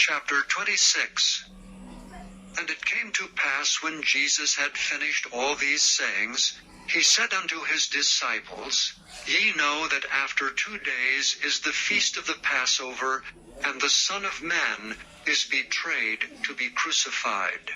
Chapter 26. And it came to pass, when Jesus had finished all these sayings, he said unto his disciples, Ye know that after 2 days is the feast of the Passover, and the Son of Man is betrayed to be crucified.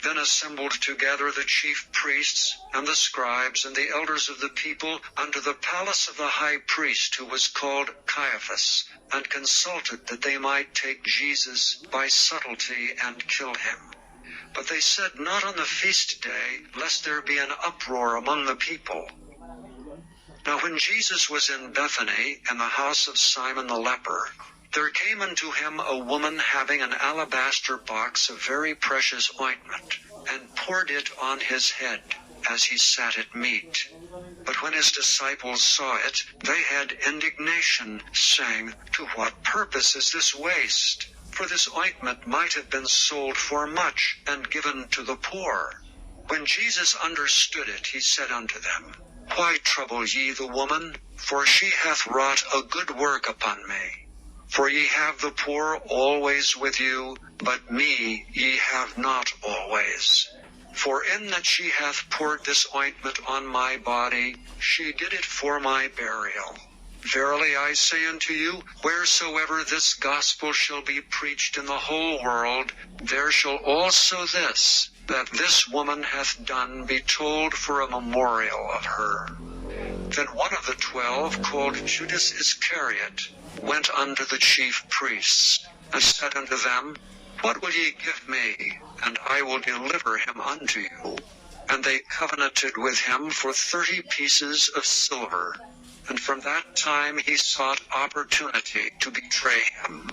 Then assembled together the chief priests, and the scribes, and the elders of the people, unto the palace of the high priest, who was called Caiaphas, and consulted that they might take Jesus by subtlety and kill him. But they said not on the feast day, lest there be an uproar among the people. Now when Jesus was in Bethany, in the house of Simon the leper, there came unto him a woman having an alabaster box of very precious ointment, and poured it on his head, as he sat at meat. But when his disciples saw it, they had indignation, saying, To what purpose is this waste? For this ointment might have been sold for much, and given to the poor. When Jesus understood it, he said unto them, Why trouble ye the woman? For she hath wrought a good work upon me. For ye have the poor always with you, but me ye have not always. For in that she hath poured this ointment on my body, she did it for my burial. Verily I say unto you, wheresoever this gospel shall be preached in the whole world, there shall also this, that this woman hath done, be told for a memorial of her. Then one of the 12, called Judas Iscariot, went unto the chief priests, and said unto them, What will ye give me, and I will deliver him unto you? And they covenanted with him for 30 pieces of silver. And from that time he sought opportunity to betray him.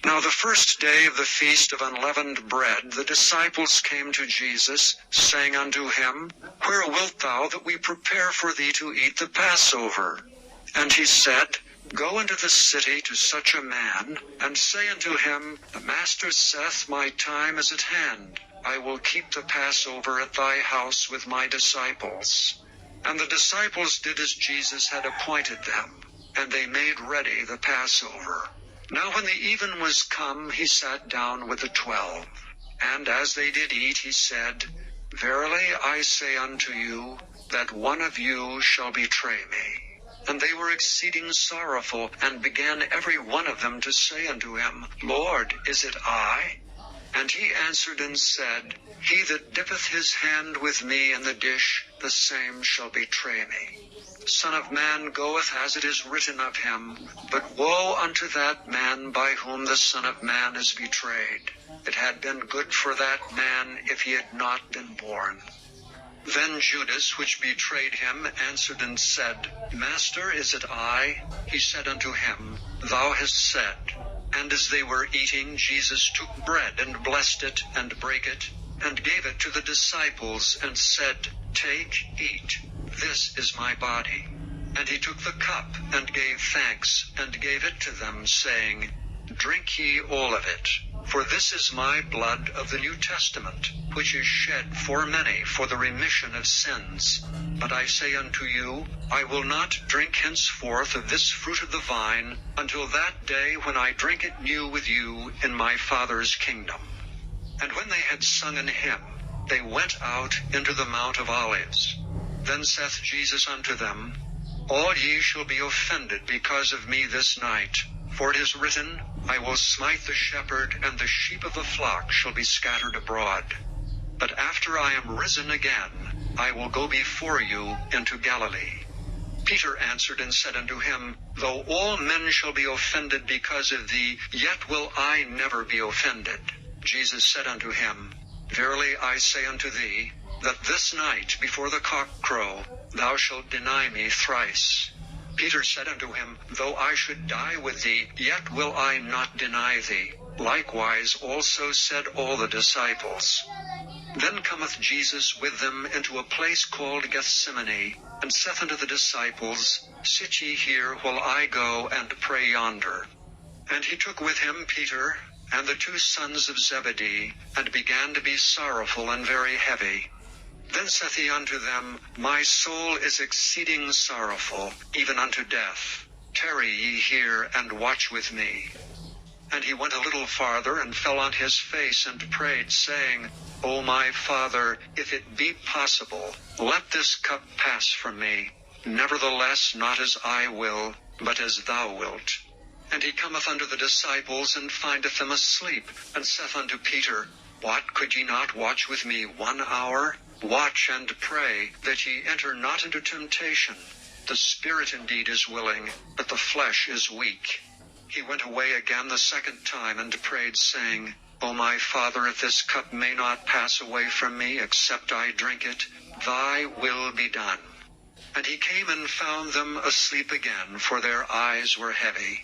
Now the first day of the feast of unleavened bread, the disciples came to Jesus, saying unto him, Where wilt thou that we prepare for thee to eat the Passover? And he said, Go into the city to such a man, and say unto him, The Master saith, My time is at hand. I will keep the Passover at thy house with my disciples. And the disciples did as Jesus had appointed them, and they made ready the Passover. Now when the even was come, he sat down with the 12. And as they did eat, he said, Verily I say unto you, that one of you shall betray me. And they were exceeding sorrowful, and began every one of them to say unto him, Lord, is it I? And he answered and said, He that dippeth his hand with me in the dish, the same shall betray me. The Son of Man goeth as it is written of him, but woe unto that man by whom the Son of Man is betrayed. It had been good for that man if he had not been born. Then Judas, which betrayed him, answered and said, Master, is it I? He said unto him, Thou hast said. And as they were eating, Jesus took bread, and blessed it, and brake it, and gave it to the disciples, and said, Take, eat, this is my body. And he took the cup, and gave thanks, and gave it to them, saying, Drink ye all of it, for this is my blood of the New Testament, which is shed for many for the remission of sins. But I say unto you, I will not drink henceforth of this fruit of the vine, until that day when I drink it new with you in my Father's kingdom. And when they had sung an hymn, they went out into the Mount of Olives. Then saith Jesus unto them, All ye shall be offended because of me this night. For it is written, I will smite the shepherd, and the sheep of the flock shall be scattered abroad. But after I am risen again, I will go before you into Galilee. Peter answered and said unto him, Though all men shall be offended because of thee, yet will I never be offended. Jesus said unto him, Verily I say unto thee, that this night before the cock crow, thou shalt deny me thrice. Peter said unto him, Though I should die with thee, yet will I not deny thee. Likewise also said all the disciples. Then cometh Jesus with them into a place called Gethsemane, and saith unto the disciples, Sit ye here while I go and pray yonder. And he took with him Peter, and the 2 sons of Zebedee, and began to be sorrowful and very heavy. Then saith he unto them, My soul is exceeding sorrowful, even unto death. Tarry ye here, and watch with me. And he went a little farther and fell on his face and prayed, saying, O my Father, if it be possible, let this cup pass from me. Nevertheless, not as I will, but as thou wilt. And he cometh unto the disciples, and findeth them asleep, and saith unto Peter, What, could ye not watch with me 1 hour? Watch and pray, that ye enter not into temptation. The spirit indeed is willing, but the flesh is weak. He went away again the second time, and prayed, saying, O my Father, if this cup may not pass away from me, except I drink it, thy will be done. And he came and found them asleep again, for their eyes were heavy.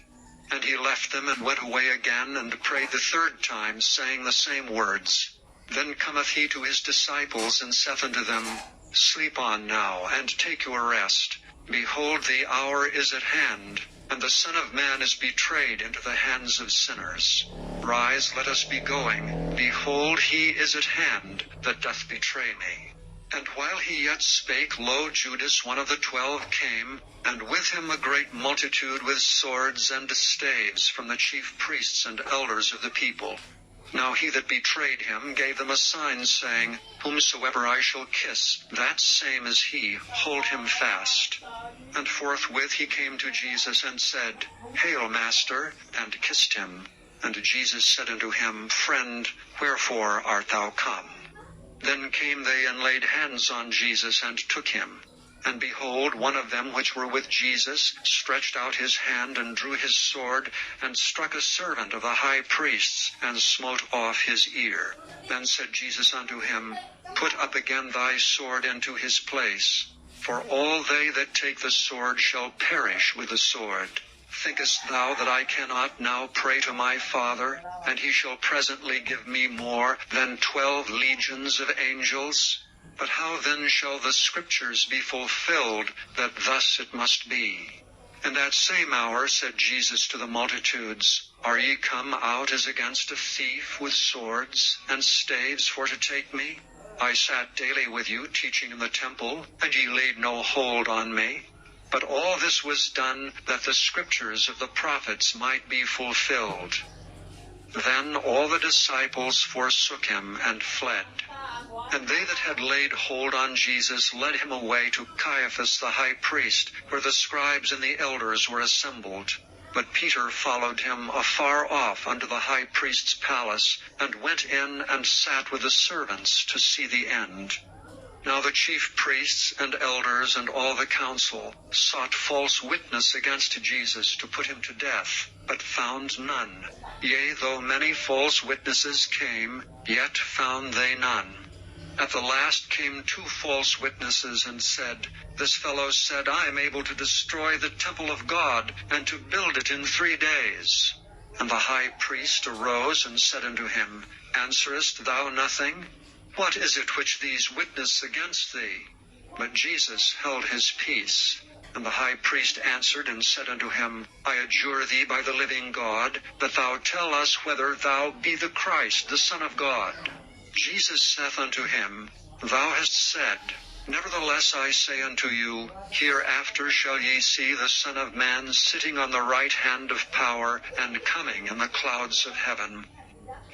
And he left them, and went away again, and prayed the third time, saying the same words. Then cometh he to his disciples, and saith unto them, Sleep on now, and take your rest. Behold, the hour is at hand, and the Son of Man is betrayed into the hands of sinners. Rise, let us be going. Behold, he is at hand, that doth betray me. And while he yet spake, lo, Judas, one of the 12, came, and with him a great multitude with swords and staves from the chief priests and elders of the people. Now he that betrayed him gave them a sign, saying, Whomsoever I shall kiss, that same is he, hold him fast. And forthwith he came to Jesus, and said, Hail, Master, and kissed him. And Jesus said unto him, Friend, wherefore art thou come? Then came they and laid hands on Jesus, and took him. And behold, one of them which were with Jesus stretched out his hand, and drew his sword, and struck a servant of the high priests, and smote off his ear. Then said Jesus unto him, Put up again thy sword into his place. For all they that take the sword shall perish with the sword. Thinkest thou that I cannot now pray to my Father, and he shall presently give me more than 12 legions of angels? But how then shall the Scriptures be fulfilled, that thus it must be? In that same hour said Jesus to the multitudes, Are ye come out as against a thief with swords and staves for to take me? I sat daily with you teaching in the temple, and ye laid no hold on me. But all this was done, that the Scriptures of the prophets might be fulfilled. Then all the disciples forsook him and fled. And they that had laid hold on Jesus led him away to Caiaphas the high priest, where the scribes and the elders were assembled. But Peter followed him afar off unto the high priest's palace, and went in and sat with the servants to see the end. Now the chief priests and elders and all the council sought false witness against Jesus to put him to death, but found none. Yea, though many false witnesses came, yet found they none. At the last came 2 false witnesses, and said, This fellow said, I am able to destroy the temple of God, and to build it in 3 days. And the high priest arose and said unto him, Answerest thou nothing? What is it which these witness against thee? But Jesus held his peace. And the high priest answered and said unto him, I adjure thee by the living God, that thou tell us whether thou be the Christ, the Son of God. Jesus saith unto him, Thou hast said. Nevertheless I say unto you, hereafter shall ye see the Son of Man sitting on the right hand of power, and coming in the clouds of heaven.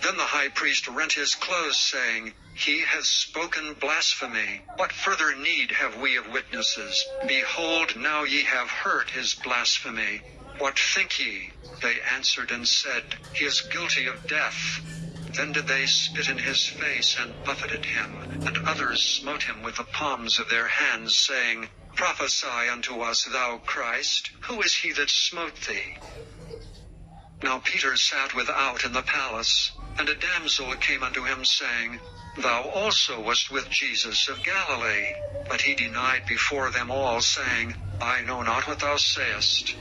Then the high priest rent his clothes, saying, He hath spoken blasphemy. What further need have we of witnesses? Behold, now ye have heard his blasphemy. What think ye? They answered and said, He is guilty of death. Then did they spit in his face and buffeted him, and others smote him with the palms of their hands, saying, Prophesy unto us, thou Christ, who is he that smote thee? Now Peter sat without in the palace, and a damsel came unto him, saying, Thou also wast with Jesus of Galilee. But he denied before them all, saying, I know not what thou sayest.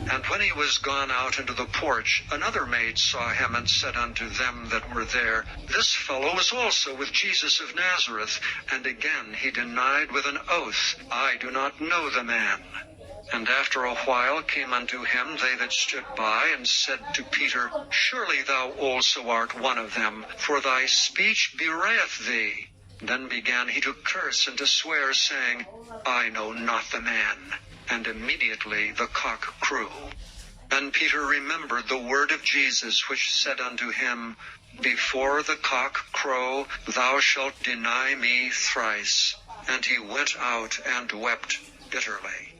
And when he was gone out into the porch, another maid saw him, and said unto them that were there, This fellow is also with Jesus of Nazareth. And again he denied with an oath, I do not know the man. And after a while came unto him they that stood by, and said to Peter, Surely thou also art one of them, for thy speech bewrayeth thee. Then began he to curse and to swear, saying, I know not the man. And immediately the cock crew. Then Peter remembered the word of Jesus, which said unto him, Before the cock crow, thou shalt deny me thrice. And he went out and wept bitterly.